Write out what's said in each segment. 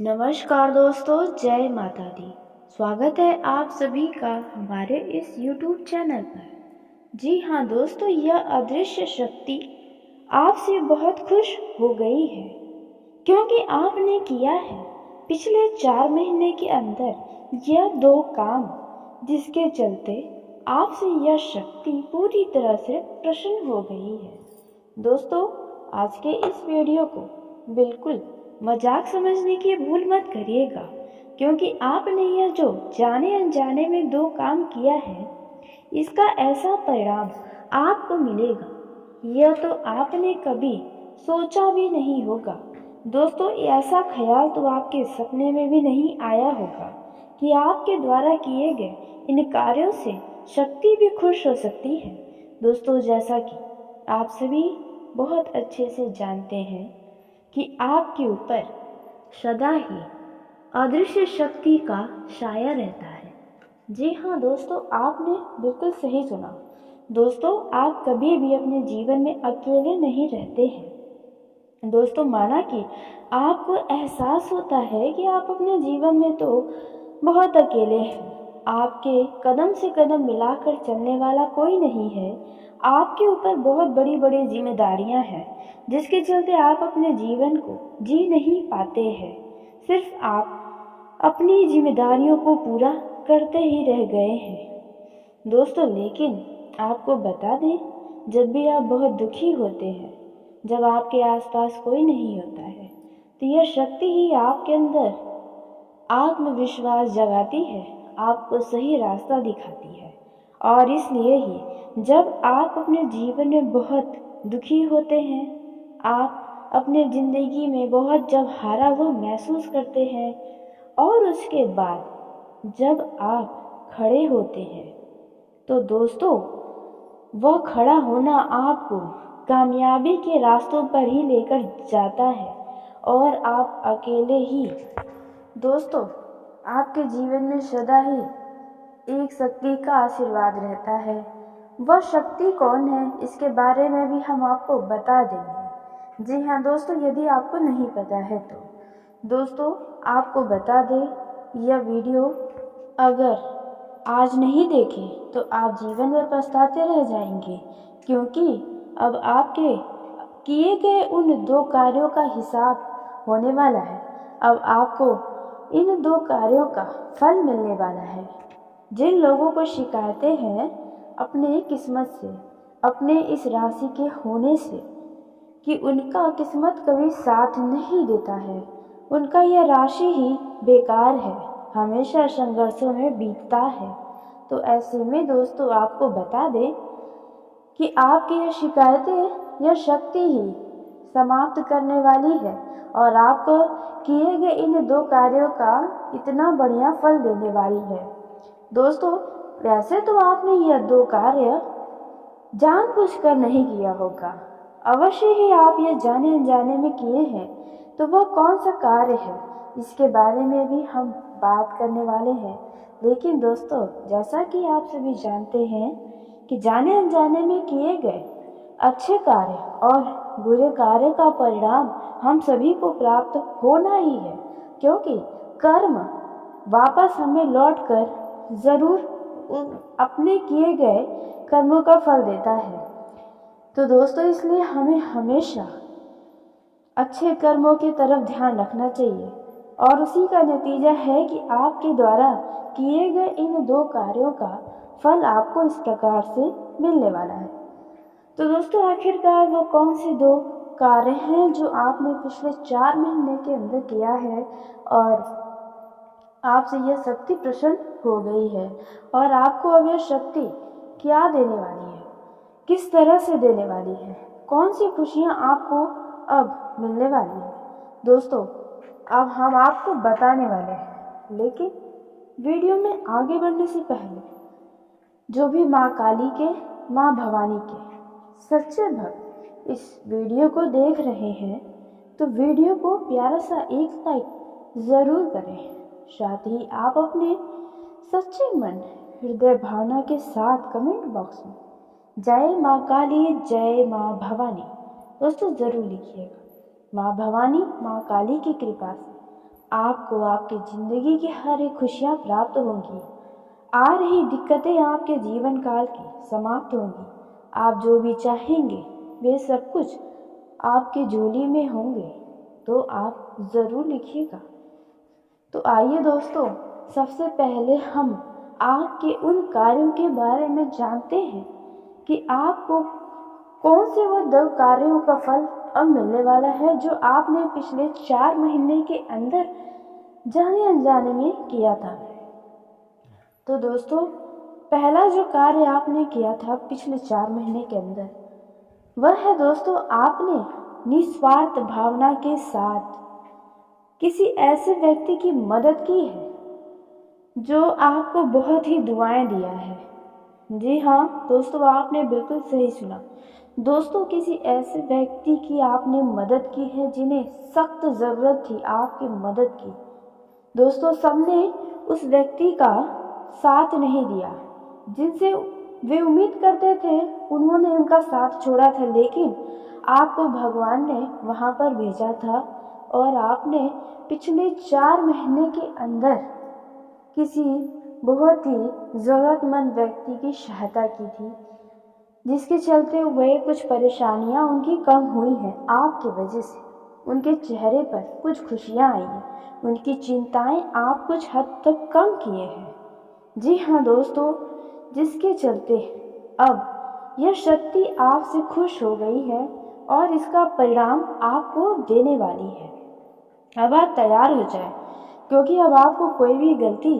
नमस्कार दोस्तों, जय माता दी। स्वागत है आप सभी का हमारे इस YouTube चैनल पर। जी हाँ दोस्तों, यह अदृश्य शक्ति आपसे बहुत खुश हो गई है क्योंकि आपने किया है पिछले 4 महीने के अंदर यह 2 काम, जिसके चलते आपसे यह शक्ति पूरी तरह से प्रसन्न हो गई है। दोस्तों, आज के इस वीडियो को बिल्कुल मजाक समझने की भूल मत करिएगा, क्योंकि आपने यह जो जाने अनजाने में 2 काम किया है, इसका ऐसा परिणाम आपको मिलेगा, यह तो आपने कभी सोचा भी नहीं होगा। दोस्तों, ऐसा ख्याल तो आपके सपने में भी नहीं आया होगा कि आपके द्वारा किए गए इन कार्यों से शक्ति भी खुश हो सकती है। दोस्तों, जैसा कि आप सभी बहुत अच्छे से जानते हैं कि आपके ऊपर सदा ही अदृश्य शक्ति का साया रहता है। जी हाँ दोस्तों, आपने बिल्कुल सही सुना। दोस्तों, आप कभी भी अपने जीवन में अकेले नहीं रहते हैं। दोस्तों, माना कि आपको एहसास होता है कि आप अपने जीवन में तो बहुत अकेले हैं, आपके कदम से कदम मिलाकर चलने वाला कोई नहीं है, आपके ऊपर बहुत बड़ी बड़ी जिम्मेदारियां हैं, जिसके चलते आप अपने जीवन को जी नहीं पाते हैं। सिर्फ आप अपनी जिम्मेदारियों को पूरा करते ही रह गए हैं। दोस्तों, लेकिन आपको बता दें, जब भी आप बहुत दुखी होते हैं, जब आपके आसपास कोई नहीं होता है, तो यह शक्ति ही आपके अंदर आत्मविश्वास जगाती है, आपको सही रास्ता दिखाती है। और इसलिए ही जब आप अपने जीवन में बहुत दुखी होते हैं, आप अपने ज़िंदगी में बहुत जब हारा हुआ महसूस करते हैं, और उसके बाद जब आप खड़े होते हैं, तो दोस्तों, वह खड़ा होना आपको कामयाबी के रास्तों पर ही लेकर जाता है, और आप अकेले ही दोस्तों, आपके जीवन में सदा ही एक शक्ति का आशीर्वाद रहता है। वह शक्ति कौन है, इसके बारे में भी हम आपको बता देंगे। जी हाँ दोस्तों, यदि आपको नहीं पता है तो दोस्तों, आपको बता दें, यह वीडियो अगर आज नहीं देखें तो आप जीवन में पछताते रह जाएंगे, क्योंकि अब आपके किए गए उन 2 कार्यों का हिसाब होने वाला है। अब आपको इन 2 कार्यों का फल मिलने वाला है। जिन लोगों को शिकायतें हैं अपने किस्मत से, अपने इस राशि के होने से कि उनका किस्मत कभी साथ नहीं देता है, उनका यह राशि ही बेकार है, हमेशा संघर्षों में बीतता है, तो ऐसे में दोस्तों, आपको बता दें कि आपकी यह शिकायतें, यह शक्ति ही समाप्त करने वाली है, और आपको किए गए इन 2 कार्यों का इतना बढ़िया फल देने वाली है। दोस्तों, वैसे तो आपने यह 2 कार्य जानबूझकर नहीं किया होगा, अवश्य ही आप यह जाने अनजाने में किए हैं। तो वह कौन सा कार्य है, इसके बारे में भी हम बात करने वाले हैं। लेकिन दोस्तों, जैसा कि आप सभी जानते हैं कि जाने अनजाने में किए गए अच्छे कार्य और बुरे कार्य का परिणाम हम सभी को प्राप्त होना ही है, क्योंकि कर्म वापस हमें लौटकर ज़रूर अपने किए गए कर्मों का फल देता है। तो दोस्तों, इसलिए हमें हमेशा अच्छे कर्मों की तरफ ध्यान रखना चाहिए, और उसी का नतीजा है कि आपके द्वारा किए गए इन 2 कार्यों का फल आपको इस प्रकार से मिलने वाला है। तो दोस्तों, आखिरकार वो कौन से 2 कार्य हैं जो आपने पिछले 4 महीने के अंदर किया है, और आपसे यह शक्ति प्रसन्न हो गई है, और आपको अब यह शक्ति क्या देने वाली है, किस तरह से देने वाली है, कौन सी खुशियाँ आपको अब मिलने वाली है, दोस्तों, अब हम आपको बताने वाले हैं। लेकिन वीडियो में आगे बढ़ने से पहले जो भी माँ काली के, माँ भवानी के सच्चे भक्त इस वीडियो को देख रहे हैं, तो वीडियो को प्यारा सा एक लाइक ज़रूर करें। साथ ही आप अपने सच्चे मन, हृदय भावना के साथ कमेंट बॉक्स में जय माँ काली, जय माँ भवानी दोस्तों ज़रूर लिखिएगा। माँ भवानी, माँ काली की कृपा से आपको आपकी ज़िंदगी की हर एक खुशियाँ प्राप्त होंगी। आ रही दिक्कतें आपके जीवन काल की समाप्त होंगी। आप जो भी चाहेंगे वे सब कुछ आपके झोली में होंगे, तो आप ज़रूर लिखिएगा। तो आइए दोस्तों, सबसे पहले हम आपके उन कार्यों के बारे में जानते हैं कि आपको कौन से वो 2 कार्यों का फल अब मिलने वाला है जो आपने पिछले 4 महीने के अंदर जाने अनजाने में किया था। तो दोस्तों, पहला जो कार्य आपने किया था पिछले 4 महीने के अंदर, वह है दोस्तों, आपने निस्वार्थ भावना के साथ किसी ऐसे व्यक्ति की मदद की है जो आपको बहुत ही दुआएं दिया है। जी हाँ दोस्तों, आपने बिल्कुल सही सुना। दोस्तों, किसी ऐसे व्यक्ति की आपने मदद की है जिन्हें सख्त ज़रूरत थी आपकी मदद की। दोस्तों, सबने उस व्यक्ति का साथ नहीं दिया जिनसे वे उम्मीद करते थे, उन्होंने उनका साथ छोड़ा था, लेकिन आपको भगवान ने वहाँ पर भेजा था और आपने पिछले 4 महीने के अंदर किसी बहुत ही ज़रूरतमंद व्यक्ति की सहायता की थी, जिसके चलते हुए कुछ परेशानियां उनकी कम हुई हैं आपकी वजह से। उनके चेहरे पर कुछ खुशियां आई हैं, उनकी चिंताएं आप कुछ हद तक कम किए हैं। जी हाँ दोस्तों, जिसके चलते अब यह शक्ति आपसे खुश हो गई है और इसका परिणाम आपको देने वाली है। अब आप तैयार हो जाए, क्योंकि अब आपको कोई भी गलती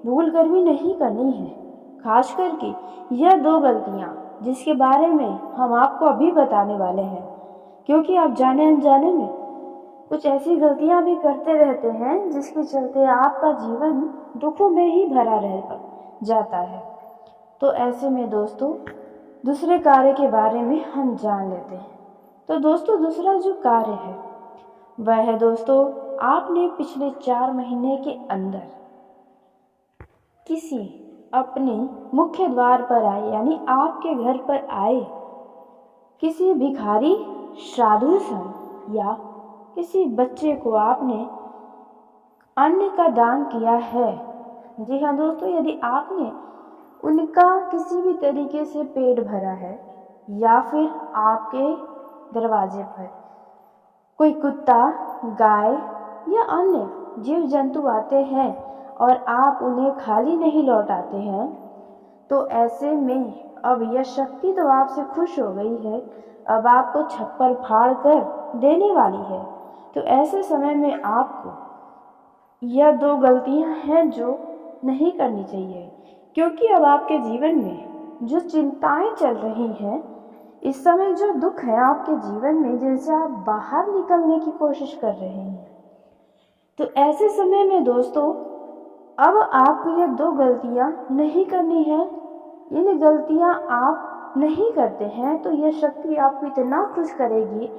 भूल कर भी नहीं करनी है। खास करके यह 2 गलतियाँ जिसके बारे में हम आपको अभी बताने वाले हैं, क्योंकि आप जाने अनजाने में कुछ ऐसी गलतियाँ भी करते रहते हैं जिसके चलते आपका जीवन दुखों में ही भरा रह जाता है। तो ऐसे में दोस्तों, दूसरे कार्य के बारे में हम जान लेते हैं। तो दोस्तों, दूसरा जो कार्य है वह है दोस्तों, आपने पिछले 4 महीने के अंदर किसी अपने मुख्य द्वार पर आए, यानी आपके घर पर आए किसी भिखारी, साधु संत या किसी बच्चे को आपने अन्न का दान किया है। जी हाँ दोस्तों, यदि आपने उनका किसी भी तरीके से पेट भरा है या फिर आपके दरवाजे पर कोई कुत्ता, गाय या अन्य जीव जंतु आते हैं और आप उन्हें खाली नहीं लौटाते हैं, तो ऐसे में अब यह शक्ति तो आपसे खुश हो गई है, अब आपको छप्पर फाड़ कर देने वाली है। तो ऐसे समय में आपको यह 2 गलतियां हैं जो नहीं करनी चाहिए, क्योंकि अब आपके जीवन में जो चिंताएं चल रही हैं, इस समय जो दुख है आपके जीवन में जिनसे आप बाहर निकलने की कोशिश कर रहे हैं, तो ऐसे समय में दोस्तों अब आपको ये 2 गलतियां नहीं करनी है। ये गलतियां आप नहीं करते हैं तो यह शक्ति आपको इतना खुश करेगी,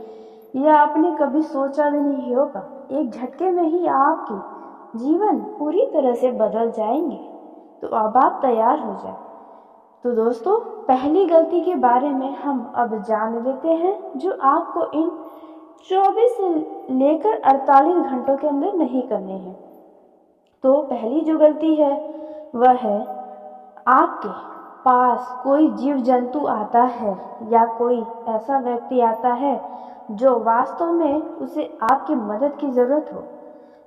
यह आपने कभी सोचा भी नहीं होगा। एक झटके में ही आपकी जीवन पूरी तरह से बदल जाएंगे। तो अब आप तैयार हो जाए। तो दोस्तों, पहली गलती के बारे में हम अब जान लेते हैं जो आपको इन 24 से लेकर 48 घंटों के अंदर नहीं करने हैं। तो पहली जो गलती है वह है, आपके पास कोई जीव जंतु आता है या कोई ऐसा व्यक्ति आता है जो वास्तव में उसे आपकी मदद की ज़रूरत हो,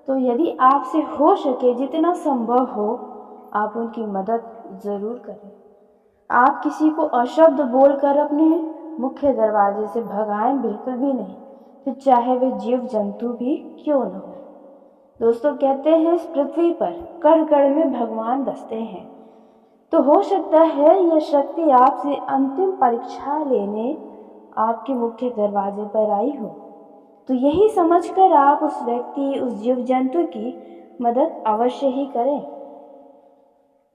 तो यदि आपसे हो सके जितना संभव हो आप उनकी मदद ज़रूर करें। आप किसी को अशब्द बोलकर अपने मुख्य दरवाजे से भगाएं बिल्कुल भी नहीं, फिर चाहे वे जीव जंतु भी क्यों न हो। दोस्तों, कहते हैं इस पृथ्वी पर कण कण में भगवान बसते हैं, तो हो सकता है यह शक्ति आपसे अंतिम परीक्षा लेने आपके मुख्य दरवाजे पर आई हो। तो यही समझकर आप उस व्यक्ति, उस जीव जंतु की मदद अवश्य ही करें।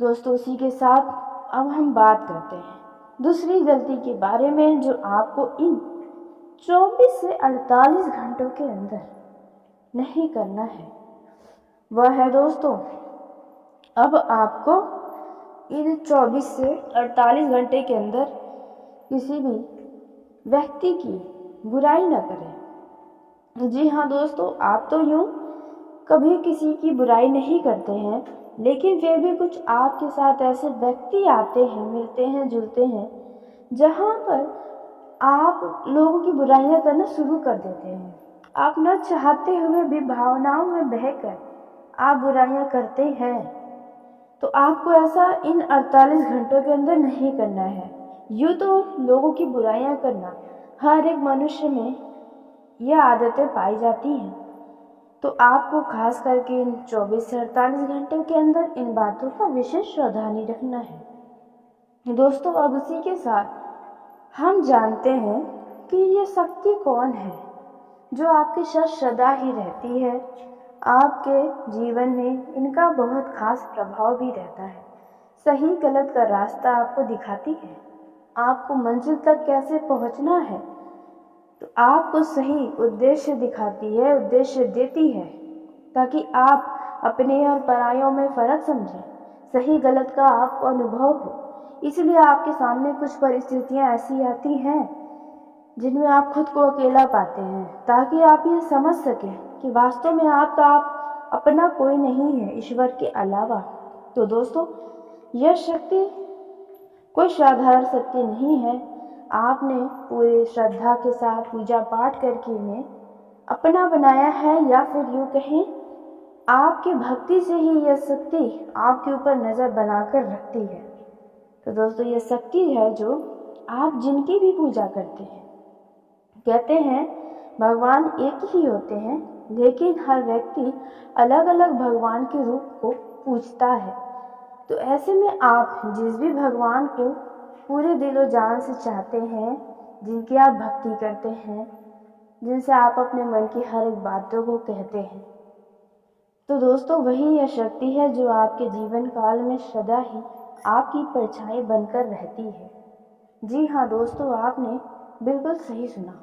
दोस्तों, उसी के साथ अब हम बात करते हैं दूसरी गलती के बारे में जो आपको इन 24 से 48 घंटों के अंदर नहीं करना है। वह है दोस्तों, अब आपको इन 24 से 48 घंटे के अंदर किसी भी व्यक्ति की बुराई न करें। जी हाँ दोस्तों, आप तो यूँ कभी किसी की बुराई नहीं करते हैं, लेकिन फिर भी कुछ आपके साथ ऐसे व्यक्ति आते हैं, मिलते हैं, जुलते हैं, जहाँ पर आप लोगों की बुराइयां करना शुरू कर देते हैं। आप न चाहते हुए भी भावनाओं में बहकर आप बुराइयां करते हैं। तो आपको ऐसा इन 48 घंटों के अंदर नहीं करना है। यूँ तो लोगों की बुराइयां करना हर एक मनुष्य में यह आदतें पाई जाती हैं, तो आपको खास करके इन 24 से 48 घंटे के अंदर इन बातों का विशेष सावधानी रखना है। दोस्तों, अब उसी के साथ हम जानते हैं कि ये शक्ति कौन है जो आपके साथ सदा ही रहती है। आपके जीवन में इनका बहुत खास प्रभाव भी रहता है। सही गलत का रास्ता आपको दिखाती है, आपको मंजिल तक कैसे पहुंचना है, तो आपको सही उद्देश्य दिखाती है, उद्देश्य देती है, ताकि आप अपने और परायों में फर्क समझें, सही गलत का आपको अनुभव हो। इसलिए आपके सामने कुछ परिस्थितियां ऐसी आती हैं जिनमें आप खुद को अकेला पाते हैं, ताकि आप ये समझ सकें कि वास्तव में आपका अपना कोई नहीं है ईश्वर के अलावा। तो दोस्तों, यह शक्ति कोई साधारण शक्ति नहीं है। आपने पूरी श्रद्धा के साथ पूजा पाठ करके इन्हें अपना बनाया है, या फिर यूँ कहें आपकी भक्ति से ही यह शक्ति आपके ऊपर नज़र बनाकर रखती है। तो दोस्तों, यह शक्ति है जो आप जिनकी भी पूजा करते हैं। कहते हैं भगवान एक ही होते हैं, लेकिन हर व्यक्ति अलग अलग भगवान के रूप को पूजता है। तो ऐसे में आप जिस भी भगवान को पूरे दिलो जान से चाहते हैं, जिनकी आप भक्ति करते हैं, जिनसे आप अपने मन की हर एक बातों को कहते हैं, तो दोस्तों वही यह शक्ति है जो आपके जीवन काल में सदा ही आपकी परछाई बनकर रहती है। जी हाँ दोस्तों, आपने बिल्कुल सही सुना।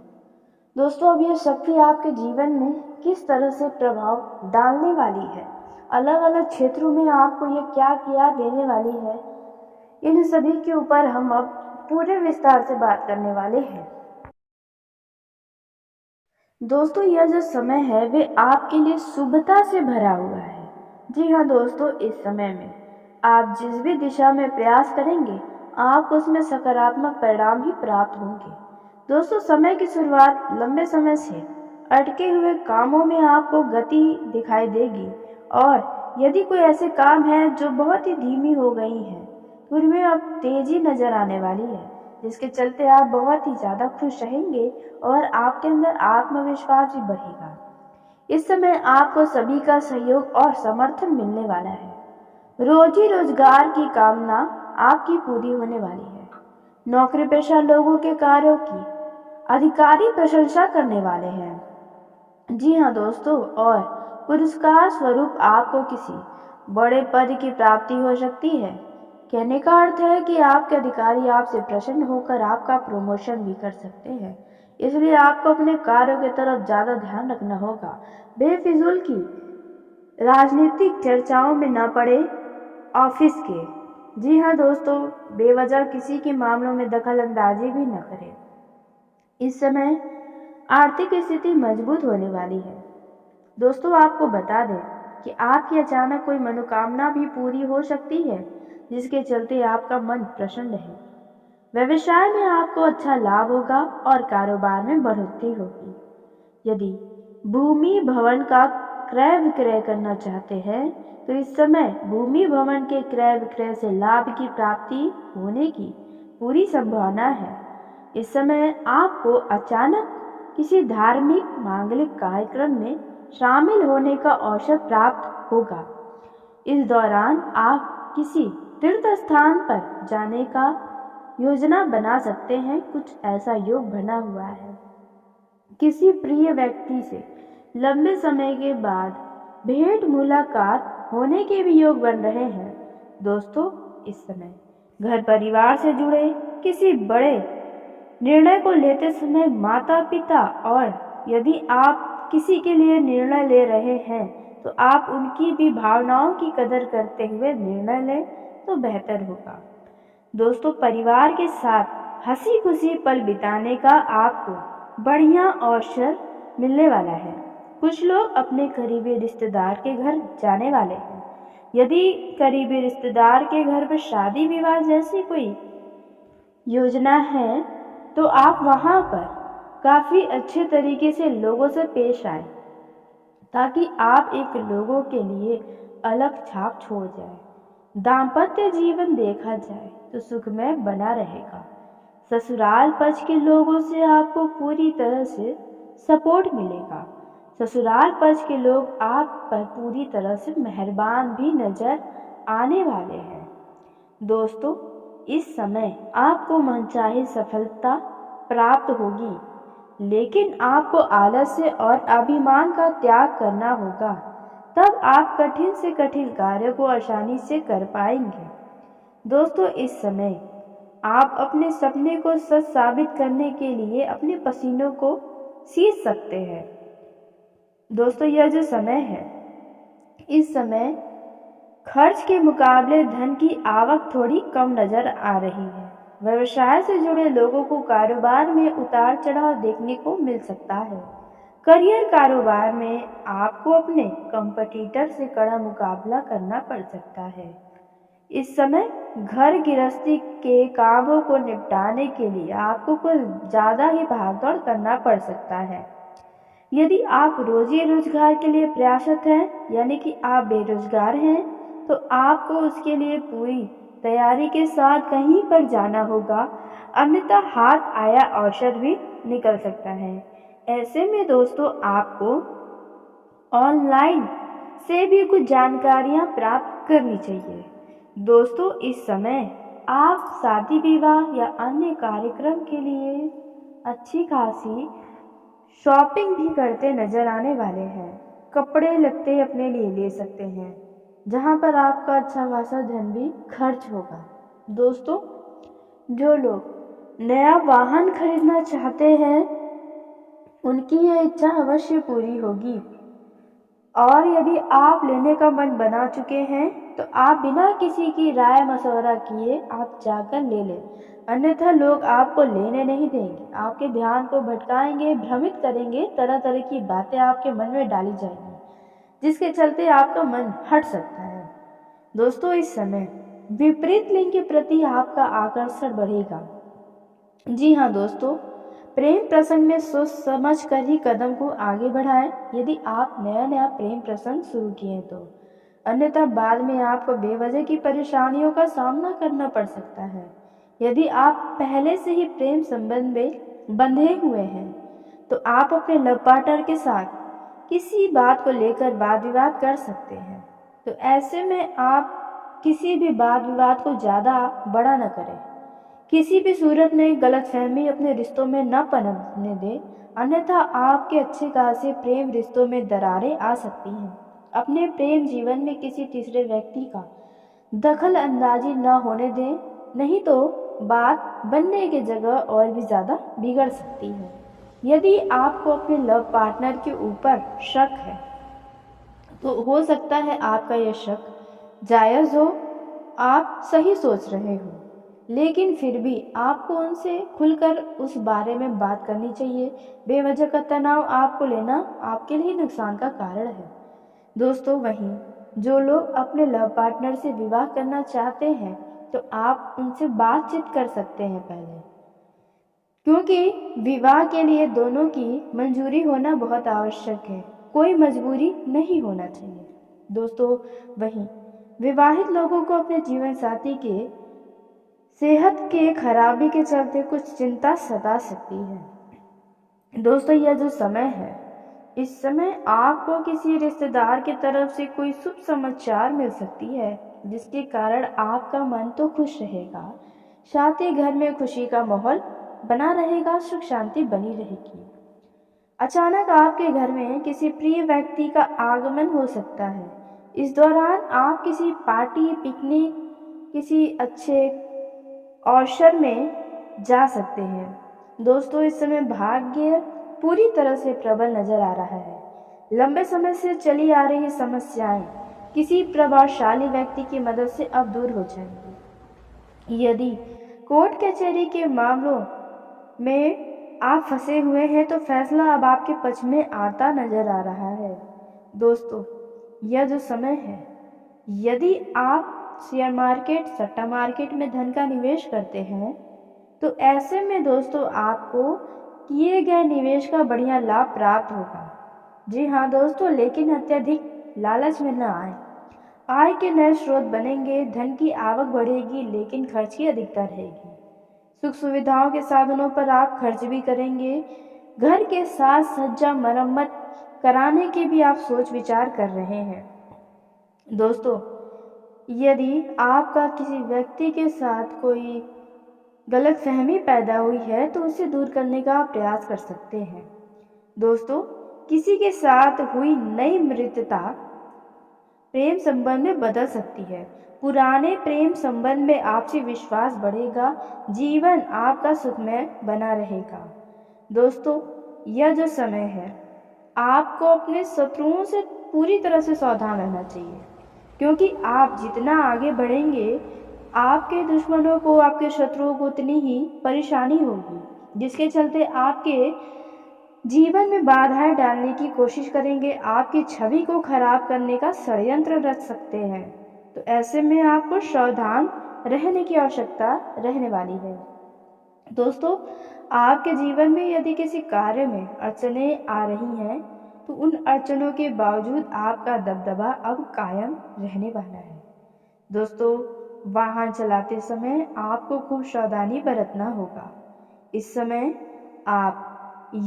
दोस्तों, अब यह शक्ति आपके जीवन में किस तरह से प्रभाव डालने वाली है, अलग अलग क्षेत्रों में आपको ये क्या क्या देने वाली है, इन सभी के ऊपर हम अब पूरे विस्तार से बात करने वाले हैं। दोस्तों, यह जो समय है वे आपके लिए शुभता से भरा हुआ है। जी हाँ दोस्तों, इस समय में आप जिस भी दिशा में प्रयास करेंगे, आपको उसमें सकारात्मक परिणाम ही प्राप्त होंगे। दोस्तों, समय की शुरुआत लंबे समय से अटके हुए कामों में आपको गति दिखाई देगी, और यदि कोई ऐसे काम है जो बहुत ही धीमी हो गई हैं, तो उनमें अब तेजी नजर आने वाली है, जिसके चलते आप बहुत ही ज़्यादा खुश रहेंगे और आपके अंदर आत्मविश्वास भी बढ़ेगा। इस समय आपको सभी का सहयोग और समर्थन मिलने वाला है। रोजी रोजगार की कामना आपकी पूरी होने वाली है। नौकरी पेशा लोगों के कार्यों की अधिकारी प्रशंसा करने वाले हैं। जी हाँ दोस्तों, और पुरस्कार स्वरूप आपको किसी बड़े पद की प्राप्ति हो सकती है। कहने का अर्थ है कि आपके अधिकारी आपसे प्रसन्न होकर आपका प्रमोशन भी कर सकते हैं। इसलिए आपको अपने कार्यों की तरफ ज़्यादा ध्यान रखना होगा। बेफिजूल की राजनीतिक चर्चाओं में न पड़े ऑफिस के। जी हाँ दोस्तों, बेवजह किसी के मामलों में दखल अंदाजी भी न करें। इस समय आर्थिक स्थिति मजबूत होने वाली है। दोस्तों, आपको बता दें कि आपकी अचानक कोई मनोकामना भी पूरी हो सकती है, जिसके चलते आपका मन प्रसन्न है। व्यवसाय में आपको अच्छा लाभ होगा और कारोबार में बढ़ोतरी होगी। यदि भूमि भवन का क्रय विक्रय करना चाहते हैं, तो इस समय भूमि भवन के क्रय विक्रय से लाभ की प्राप्ति होने की पूरी संभावना है। इस समय आपको अचानक किसी धार्मिक मांगलिक कार्यक्रम में शामिल होने का अवसर प्राप्त होगा। इस दौरान आप किसी तीर्थ स्थान पर जाने का योजना बना सकते हैं। कुछ ऐसा योग बना हुआ है। किसी प्रिय व्यक्ति से लंबे समय के बाद भेंट मुलाकात होने के भी योग बन रहे हैं। दोस्तों, इस समय घर परिवार से जुड़े किसी बड़े निर्णय को लेते समय माता पिता, और यदि आप किसी के लिए निर्णय ले रहे हैं तो आप उनकी भी भावनाओं की कदर करते हुए निर्णय लें तो बेहतर होगा। दोस्तों, परिवार के साथ हंसी खुशी पल बिताने का आपको बढ़िया अवसर मिलने वाला है। कुछ लोग अपने करीबी रिश्तेदार के घर जाने वाले हैं। यदि करीबी रिश्तेदार के घर पर शादी विवाह जैसी कोई योजना है तो आप वहां पर काफ़ी अच्छे तरीके से लोगों से पेश आए ताकि आप एक लोगों के लिए अलग छाप छोड़ जाए। दाम्पत्य जीवन देखा जाए तो सुखमय बना रहेगा। ससुराल पक्ष के लोगों से आपको पूरी तरह से सपोर्ट मिलेगा। ससुराल पक्ष के लोग आप पर पूरी तरह से मेहरबान भी नजर आने वाले हैं। दोस्तों, इस समय आपको मनचाही सफलता प्राप्त होगी, लेकिन आपको आलस्य और अभिमान का त्याग करना होगा। तब आप कठिन से कठिन कार्य को आसानी से कर पाएंगे। दोस्तों, इस समय आप अपने सपने को सच साबित करने के लिए अपने पसीनों को सींच सकते हैं। दोस्तों, यह जो समय है, इस समय खर्च के मुकाबले धन की आवक थोड़ी कम नजर आ रही है। व्यवसाय से जुड़े लोगों को कारोबार में उतार चढ़ाव देखने को मिल सकता है। करियर कारोबार में आपको अपने कंपटीटर से कड़ा मुकाबला करना पड़ सकता है। इस समय घर गृहस्थी के कामों को निपटाने के लिए आपको कुछ ज़्यादा ही भागदौड़ करना पड़ सकता है। यदि आप रोजी रोजगार के लिए प्रयासरत हैं, यानी कि आप बेरोजगार हैं, तो आपको उसके लिए पूरी तैयारी के साथ कहीं पर जाना होगा, अन्यथा हाथ आया अवसर भी निकल सकता है। ऐसे में दोस्तों, आपको ऑनलाइन से भी कुछ जानकारियां प्राप्त करनी चाहिए। दोस्तों, इस समय आप शादी विवाह या अन्य कार्यक्रम के लिए अच्छी खासी शॉपिंग भी करते नजर आने वाले हैं। कपड़े लत्ते अपने लिए ले सकते हैं, जहां पर आपका अच्छा खासा धन भी खर्च होगा। दोस्तों, जो लोग नया वाहन खरीदना चाहते हैं, उनकी यह इच्छा अवश्य पूरी होगी। और यदि आप लेने का मन बना चुके हैं तो आप बिना किसी की राय मशवरा किए आप जाकर ले लें, अन्यथा लोग आपको लेने नहीं देंगे, आपके ध्यान को भटकाएंगे, भ्रमित करेंगे, तरह तरह की बातें आपके मन में डाली जाएंगी, जिसके चलते आपका मन हट सकता है। दोस्तों, इस समय विपरीत लिंग के प्रति आपका आकर्षण बढ़ेगा। जी हाँ दोस्तों, प्रेम प्रसंग में सोच समझ कर ही कदम को आगे बढ़ाएं यदि आप नया प्रेम प्रसंग शुरू किए तो, अन्यथा बाद में आपको बेवजह की परेशानियों का सामना करना पड़ सकता है। यदि आप पहले से ही प्रेम संबंध में बंधे हुए हैं तो आप अपने लव पार्टनर के साथ किसी बात को लेकर वाद विवाद कर सकते हैं। तो ऐसे में आप किसी भी वाद विवाद को ज़्यादा बड़ा न करें। किसी भी सूरत में गलतफहमी अपने रिश्तों में न पनपने दें, अन्यथा आपके अच्छे खासे प्रेम रिश्तों में दरारें आ सकती हैं। अपने प्रेम जीवन में किसी तीसरे व्यक्ति का दखल अंदाजी न होने दें, नहीं तो बात बनने की जगह और भी ज़्यादा बिगड़ सकती है। यदि आपको अपने लव पार्टनर के ऊपर शक है तो हो सकता है आपका यह शक जायज़ हो, आप सही सोच रहे हो, लेकिन फिर भी आपको उनसे खुलकर उस बारे में बात करनी चाहिए। बेवजह का तनाव आपको लेना आपके लिए नुकसान का कारण है। दोस्तों, वहीं जो लोग अपने लव पार्टनर से विवाह करना चाहते हैं तो आप उनसे बातचीत कर सकते हैं पहले, क्योंकि विवाह के लिए दोनों की मंजूरी होना बहुत आवश्यक है, कोई मजबूरी नहीं होना चाहिए। दोस्तों, वहीं विवाहित लोगों को अपने जीवन साथी के सेहत के खराबी के चलते कुछ चिंता सता सकती है। दोस्तों, यह जो समय है, इस समय आपको किसी रिश्तेदार की तरफ से कोई शुभ समाचार मिल सकती है, जिसके कारण आपका मन तो खुश रहेगा, साथ ही घर में खुशी का माहौल बना रहेगा, सुख शांति बनी रहेगी। अचानक आपके घर में किसी प्रिय व्यक्ति का आगमन हो सकता है। इस दौरान आप किसी पार्टी, पिकनिक, किसी अच्छे अवसर में जा सकते हैं। दोस्तों, इस समय भाग्य पूरी तरह से प्रबल नजर आ रहा है। लंबे समय से चली आ रही समस्याएं किसी प्रभावशाली व्यक्ति की मदद से अब दूर हो जाएंगी। यदि कोर्ट कचहरी के मामलों में आप फंसे हुए हैं तो फैसला अब आपके पक्ष में आता नजर आ रहा है। दोस्तों, यह जो समय है, यदि आप शेयर मार्केट, सट्टा मार्केट में धन का निवेश करते हैं तो ऐसे में दोस्तों आपको किए गए निवेश का बढ़िया लाभ प्राप्त होगा। जी हाँ दोस्तों, लेकिन अत्यधिक लालच में न आए। आय के नए स्रोत बनेंगे, धन की आवक बढ़ेगी, लेकिन खर्च की अधिकता रहेगी। सुख सुविधाओं के साधनों पर आप खर्च भी करेंगे। घर के साज सज्जा मरम्मत कराने के भी आप सोच विचार कर रहे हैं। दोस्तों, यदि आपका किसी व्यक्ति के साथ कोई गलतफहमी पैदा हुई है तो उसे दूर करने का आप प्रयास कर सकते हैं। दोस्तों, किसी के साथ हुई नई मित्रता प्रेम संबंध में बदल सकती है। पुराने प्रेम संबंध में आपसी विश्वास बढ़ेगा, जीवन आपका सुखमय बना रहेगा। दोस्तों, यह जो समय है, आपको अपने शत्रुओं से पूरी तरह से सावधान रहना चाहिए, क्योंकि आप जितना आगे बढ़ेंगे आपके दुश्मनों को, आपके शत्रुओं को उतनी ही परेशानी होगी, जिसके चलते आपके जीवन में बाधाएं डालने की कोशिश करेंगे, आपकी छवि को खराब करने का षड्यंत्र रच सकते हैं। तो ऐसे में आपको सावधान रहने की आवश्यकता रहने वाली है। दोस्तों, आपके जीवन में यदि किसी कार्य में अड़चनें आ रही हैं तो उन अड़चनों के बावजूद आपका दबदबा अब कायम रहने वाला है। दोस्तों, वाहन चलाते समय आपको खूब सावधानी बरतना होगा। इस समय आप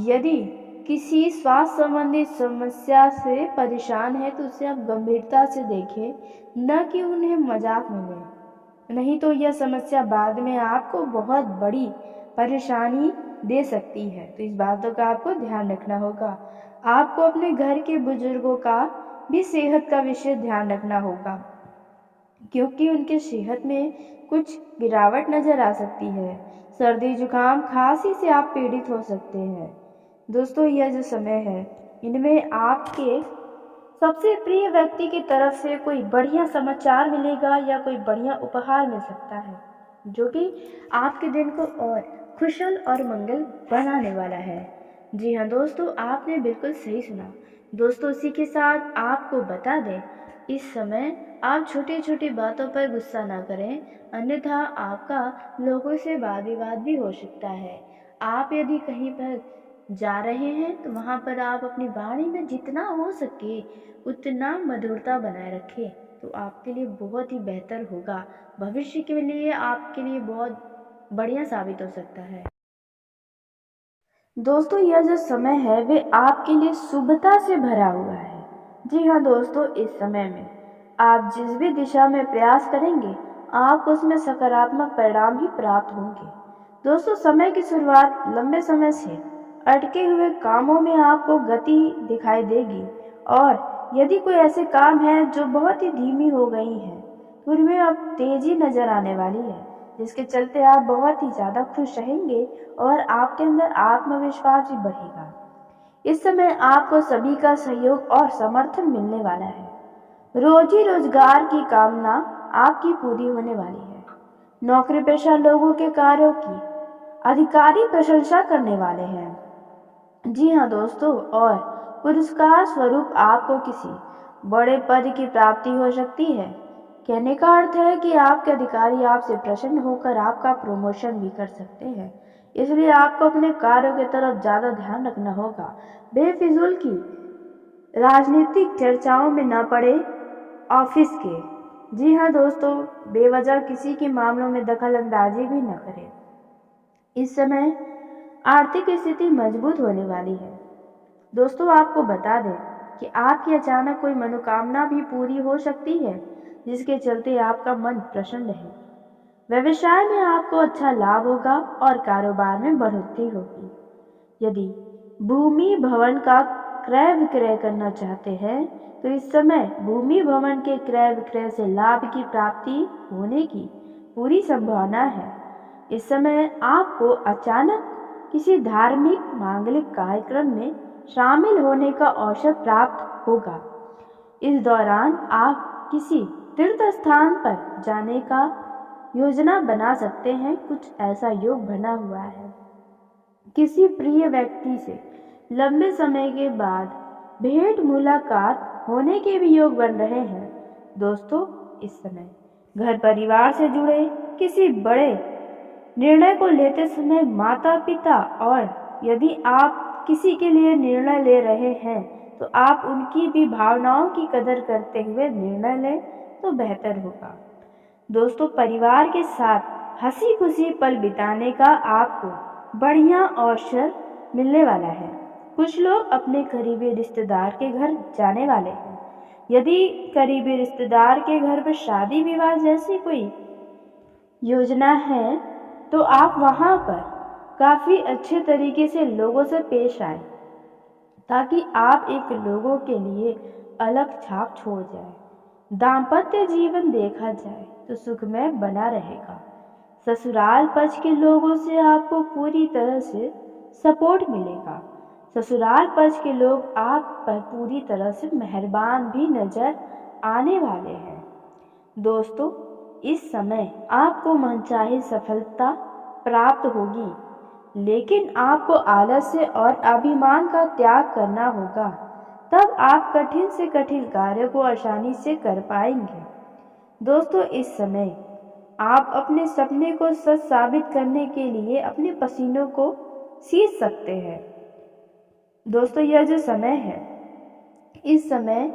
यदि किसी स्वास्थ्य संबंधी समस्या से परेशान है तो उसे आप गंभीरता से देखें, न कि उन्हें मजाक में लें। नहीं तो यह समस्या बाद में आपको बहुत बड़ी परेशानी दे सकती है। तो इस बातों का आपको ध्यान रखना होगा। आपको अपने घर के बुजुर्गों का भी सेहत का विशेष ध्यान रखना होगा, क्योंकि उनके सेहत में कुछ गिरावट नजर आ सकती है। सर्दी जुकाम खांसी से आप पीड़ित हो सकते हैं। दोस्तों, यह जो समय है, इनमें आपके सबसे प्रिय व्यक्ति की तरफ से कोई बढ़िया समाचार मिलेगा या कोई बढ़िया उपहार मिल सकता है, जो कि आपके दिन को और खुशहाल और मंगल बनाने वाला है। जी हाँ दोस्तों, आपने बिल्कुल सही सुना। दोस्तों, इसी के साथ आपको बता दें, इस समय आप छोटी छोटी बातों पर गुस्सा ना करें, अन्यथा आपका लोगों से वाद विवाद भी हो सकता है। आप यदि कहीं पर जा रहे हैं तो वहाँ पर आप अपनी वाणी में जितना हो सके उतना मधुरता बनाए रखें, तो आपके लिए बहुत ही बेहतर होगा। भविष्य के लिए आपके लिए बहुत बढ़िया साबित हो सकता है। दोस्तों, यह जो समय है वे आपके लिए शुभता से भरा हुआ है। जी हाँ दोस्तों, इस समय में आप जिस भी दिशा में प्रयास करेंगे आपको उसमें सकारात्मक परिणाम ही प्राप्त होंगे। दोस्तों, समय की शुरुआत लंबे समय से अटके हुए कामों में आपको गति दिखाई देगी, और यदि कोई ऐसे काम है जो बहुत ही धीमी हो गई हैं तो उनमें अब तेजी नजर आने वाली है, जिसके चलते आप बहुत ही ज़्यादा खुश रहेंगे और आपके अंदर आत्मविश्वास भी बढ़ेगा। इस समय आपको सभी का सहयोग और समर्थन मिलने वाला है। रोजी रोजगार की कामना आपकी पूरी होने वाली है। नौकरी पेशा लोगों के कार्यों की अधिकारी प्रशंसा करने वाले हैं। जी हाँ दोस्तों, और पुरस्कार स्वरूप आपको किसी बड़े पद की प्राप्ति हो सकती है। कहने का अर्थ है कि आपके अधिकारी आपसे प्रसन्न होकर आपका प्रमोशन भी कर सकते हैं। इसलिए आपको अपने कार्यों की तरफ ज़्यादा ध्यान रखना होगा। बेफिजूल की राजनीतिक चर्चाओं में न पड़े ऑफिस के। जी हाँ दोस्तों, बेवजह किसी के मामलों में दखल अंदाजी भी न करें। इस समय आर्थिक स्थिति मजबूत होने वाली है। दोस्तों, आपको बता दें कि आपकी अचानक कोई मनोकामना भी पूरी हो सकती है, जिसके चलते आपका मन प्रसन्न रहे। व्यवसाय में आपको अच्छा लाभ होगा और कारोबार में बढ़ोतरी होगी। यदि भूमि भवन का क्रय विक्रय करना चाहते हैं तो इस समय भूमि भवन के क्रय विक्रय से लाभ की प्राप्ति होने की पूरी संभावना है। इस समय आपको अचानक किसी धार्मिक मांगलिक कार्यक्रम में शामिल होने का अवसर प्राप्त होगा। इस दौरान आप किसी तीर्थ स्थान पर जाने का योजना बना सकते हैं। कुछ ऐसा योग बना हुआ है। किसी प्रिय व्यक्ति से लंबे समय के बाद भेंट मुलाकात होने के भी योग बन रहे हैं। दोस्तों, इस समय घर परिवार से जुड़े किसी बड़े निर्णय को लेते समय माता पिता, और यदि आप किसी के लिए निर्णय ले रहे हैं तो आप उनकी भी भावनाओं की कदर करते हुए निर्णय लें तो बेहतर होगा। दोस्तों, परिवार के साथ हंसी खुशी पल बिताने का आपको बढ़िया अवसर मिलने वाला है। कुछ लोग अपने करीबी रिश्तेदार के घर जाने वाले हैं। यदि करीबी रिश्तेदार के घर पर शादी विवाह जैसी कोई योजना है तो आप वहां पर काफ़ी अच्छे तरीके से लोगों से पेश आए, ताकि आप एक लोगों के लिए अलग छाप छोड़ जाए। दाम्पत्य जीवन देखा जाए तो सुखमय बना रहेगा। ससुराल पक्ष के लोगों से आपको पूरी तरह से सपोर्ट मिलेगा। ससुराल पक्ष के लोग आप पर पूरी तरह से मेहरबान भी नजर आने वाले हैं। दोस्तों, इस समय आपको मनचाही सफलता प्राप्त होगी, लेकिन आपको आलस्य और अभिमान का त्याग करना होगा। तब आप कठिन से कठिन कार्य को आसानी से कर पाएंगे। दोस्तों, इस समय आप अपने सपने को सच साबित करने के लिए अपने पसीनों को सींच सकते हैं। दोस्तों, यह जो समय है, इस समय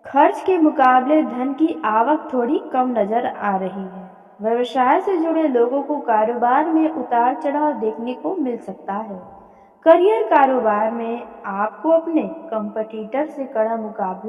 खर्च के मुकाबले धन की आवक थोड़ी कम नजर आ रही है। व्यवसाय से जुड़े लोगों को कारोबार में उतार चढ़ाव देखने को मिल सकता है। करियर कारोबार में आपको अपने कंपटीटर से कड़ा मुकाबला